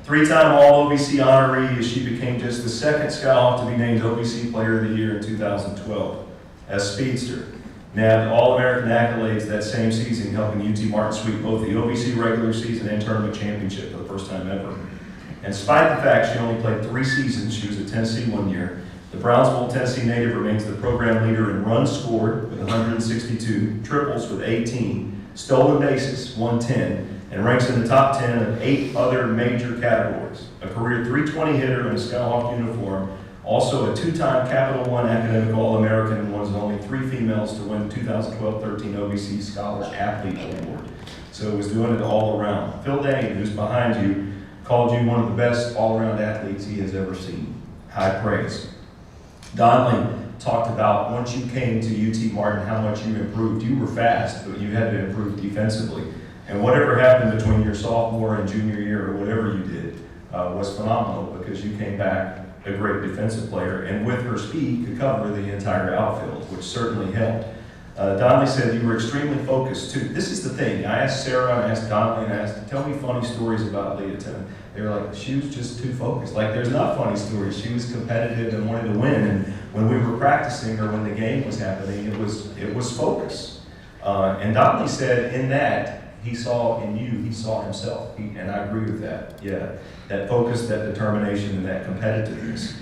Three-time All-OVC honoree, as she became just the second Skyhawk to be named OVC Player of the Year in 2012. As speedster, nabbed All-American accolades that same season, helping UT Martin sweep both the OVC regular season and tournament championship for the first time ever. And despite the fact she only played 3 seasons, she was at Tennessee 1 year, the Brownsville, Tennessee native remains the program leader in runs scored with 162, triples with 18, stolen bases 110, and ranks in the top 10 of 8 other major categories. A career .320 hitter in a Skyhawk uniform, also a 2-time Capital One Academic All-American, and one of only 3 females to win the 2012-13 OVC Scholar Athlete Award. So it was doing it all around. Phil Dane, who's behind you, called you one of the best all-around athletes he has ever seen. High praise. Donnelly talked about once you came to UT Martin, how much you improved. You were fast, but you had to improve defensively. And whatever happened between your sophomore and junior year, or whatever you did, was phenomenal because you came back a great defensive player, and with her speed could cover the entire outfield, which certainly helped. Donnelly said you were extremely focused too. This is the thing. I asked Sarah, and I asked Donnelly, and I asked, tell me funny stories about Leah. They were like, she was just too focused. Like, there's not funny stories. She was competitive and wanted to win. And when we were practicing or when the game was happening, it was focus. And Donnelly said in that, he saw in you, he saw himself. And I agree with that. Yeah, that focus, that determination, and that competitiveness.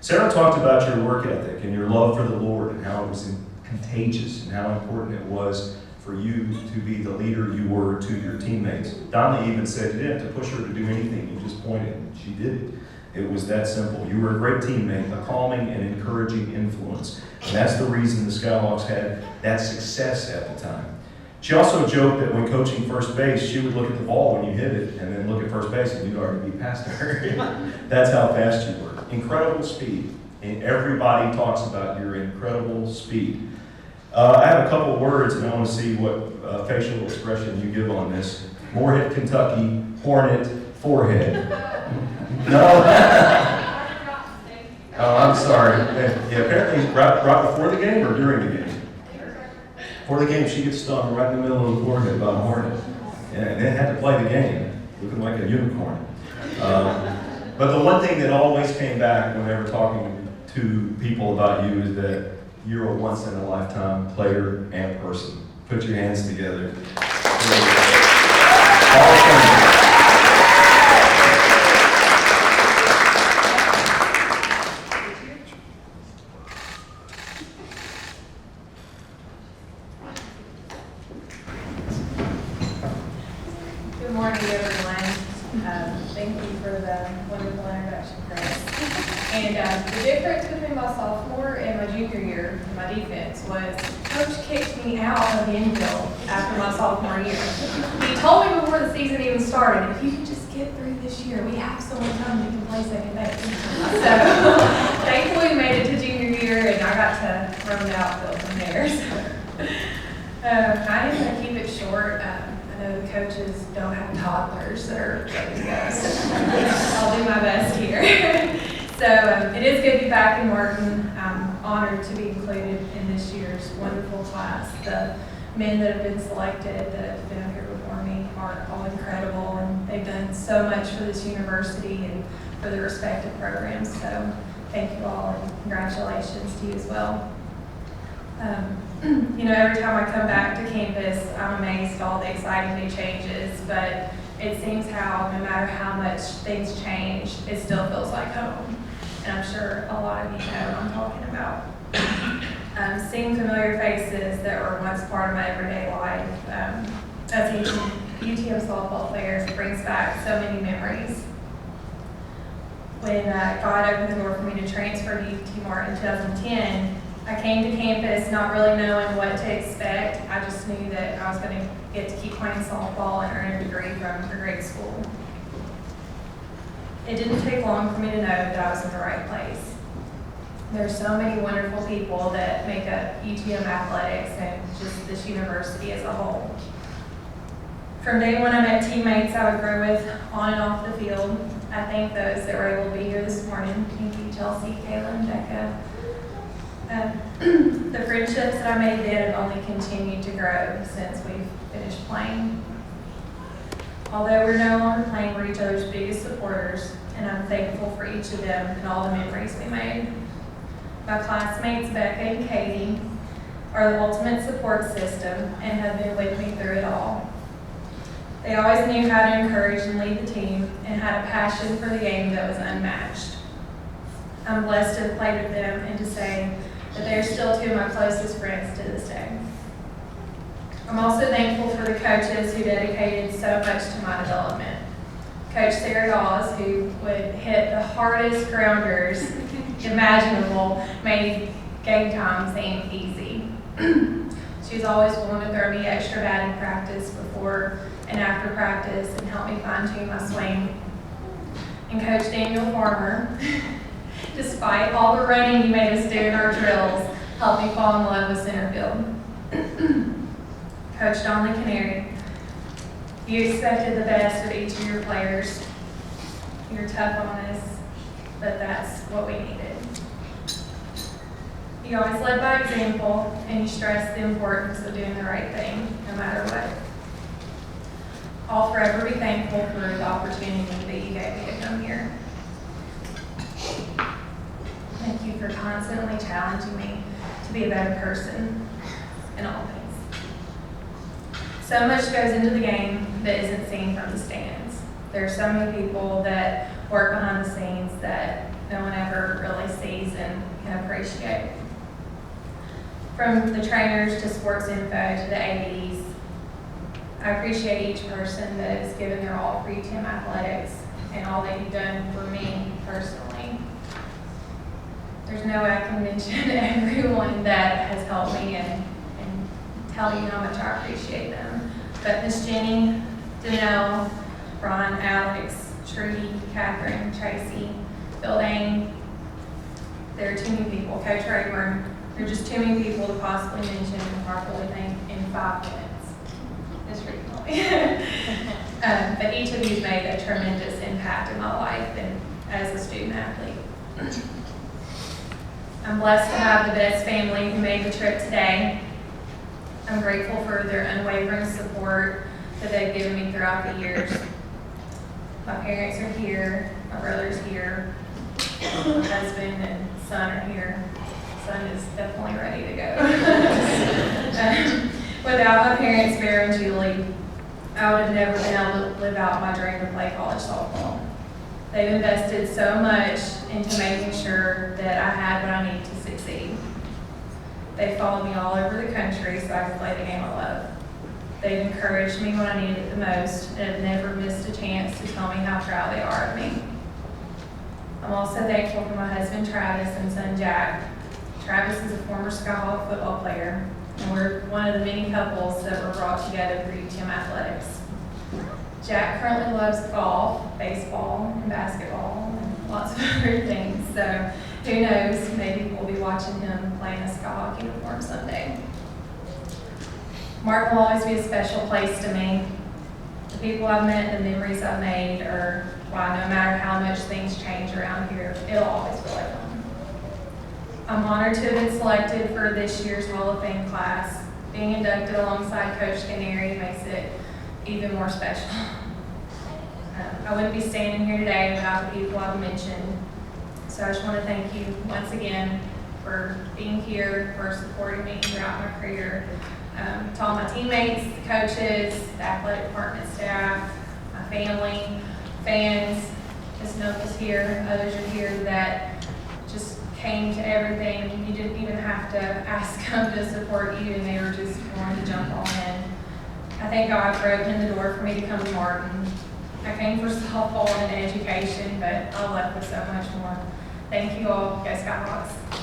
Sarah talked about your work ethic and your love for the Lord and how it was contagious and how important it was for you to be the leader you were to your teammates. Donnelly even said you didn't have to push her to do anything. You just pointed and she did it. It was that simple. You were a great teammate, a calming and encouraging influence. And that's the reason the Skyhawks had that success at the time. She also joked that when coaching first base, she would look at the ball when you hit it and then look at first base and you'd already be past her. That's how fast you were. Incredible speed. And everybody talks about your incredible speed. I have a couple of words and I want to see what facial expression you give on this. Moorhead, Kentucky, Hornet, forehead. No? Oh, I'm sorry. Yeah, apparently right before the game or during the game? Before the game, she gets stung right in the middle of the forehead by a hornet. And they had to play the game, looking like a unicorn. But the one thing that always came back whenever talking to people about you is that you're a once-in-a-lifetime player and person. Put your hands together. Good morning, everyone. Thank you for the wonderful introduction, Chris. And the difference between my sophomore and my junior year in my defense was Coach kicked me out of the infield after my sophomore year. He told me before the season even started, if you can just get through this year, we have so much time you can play second base. So thankfully we made it to junior year and I got to run the outfield from there. So, I am going to keep it short. I know the coaches don't have toddlers that are ready to go, so I'll do my best here. So it is good to be back in Martin. I'm honored to be included in this year's wonderful class. The men that have been selected that have been up here before me are all incredible, and they've done so much for this university and for the respective programs. So thank you all, and congratulations to you as well. You know, every time I come back to campus, I'm amazed at all the exciting new changes, but it seems how no matter how much things change, it still feels like home. And I'm sure a lot of you know what I'm talking about. Seeing familiar faces that were once part of my everyday life, as UTM softball players, it brings back so many memories. When God opened the door for me to transfer to UT Martin in 2010, I came to campus not really knowing what to expect. I just knew that I was going to get to keep playing softball and earn a degree from a great school. It didn't take long for me to know that I was in the right place. There's so many wonderful people that make up UTM athletics and just this university as a whole. From day one, I met teammates I would grow with on and off the field. I thank those that were able to be here this morning. Thank you, Chelsea, Kayla, and Becca. The friendships that I made then have only continued to grow since we've finished playing. Although we're no longer playing, we're each other's biggest supporters, and I'm thankful for each of them and all the memories we made. My classmates, Becca and Katie, are the ultimate support system and have been with me through it all. They always knew how to encourage and lead the team and had a passion for the game that was unmatched. I'm blessed to have played with them and to say that they're still two of my closest friends to this day. I'm also thankful for the coaches who dedicated so much to my development. Coach Sarah Dawes, who would hit the hardest grounders imaginable, made game time seem easy. She was always willing to throw me extra batting practice before and after practice and help me fine-tune my swing. And Coach Daniel Farmer, despite all the running he made us do in our drills, helped me fall in love with center field. Coach Donley Canary, you expected the best of each of your players. You're tough on us, but that's what we needed. You always led by example, and you stressed the importance of doing the right thing, no matter what. I'll forever be thankful for the opportunity that you gave me to come here. Thank you for constantly challenging me to be a better person in all things. So much goes into the game that isn't seen from the stands. There are so many people that work behind the scenes that no one ever really sees and can appreciate. From the trainers to sports info to the ADs, I appreciate each person that has given their all for UTM athletics and all that you've done for me personally. There's no way I can mention everyone that has helped me and tell you how much I appreciate them. But Miss Jenny, Danelle, Ron, Alex, Trudy, Catherine, Tracy, Bill Dane, there are too many people. Coach Rayburn, there are just too many people to possibly mention and properly thank in 5 minutes. It's ridiculous. But each of you has made a tremendous impact in my life and as a student athlete. I'm blessed to have the best family who made the trip today. I'm grateful for their unwavering support that they've given me throughout the years. My parents are here, my brother's here, my husband and son are here. Son is definitely ready to go. Without my parents, Bear and Julie, I would have never been able to live out my dream to play college softball. They've invested so much into making sure that I had what I need to succeed. They followed me all over the country so I could play the game I love. They've encouraged me when I needed it the most and have never missed a chance to tell me how proud they are of me. I'm also thankful for my husband Travis and son Jack. Travis is a former Skyhawk football player, and we're one of the many couples that were brought together for UTM athletics. Jack currently loves golf, baseball, and basketball, and lots of other things, so who knows, maybe we'll be watching him play in a Skyhawk uniform someday. Martin will always be a special place to me. The people I've met and the memories I've made are why no matter how much things change around here, it'll always feel like home. I'm honored to have been selected for this year's Hall of Fame class. Being inducted alongside Coach Canary makes it even more special. I wouldn't be standing here today without the people I've mentioned. So I just want to thank you once again for being here, for supporting me throughout my career. To all my teammates, the coaches, the athletic department staff, my family, fans, Ms. Nova's here, others are here that just came to everything. You didn't even have to ask them to support you, and they were just willing to jump all in. I thank God for opening the door for me to come to Martin. I came for softball and education, but I left with so much more. Thank you all. Go Skyhawks.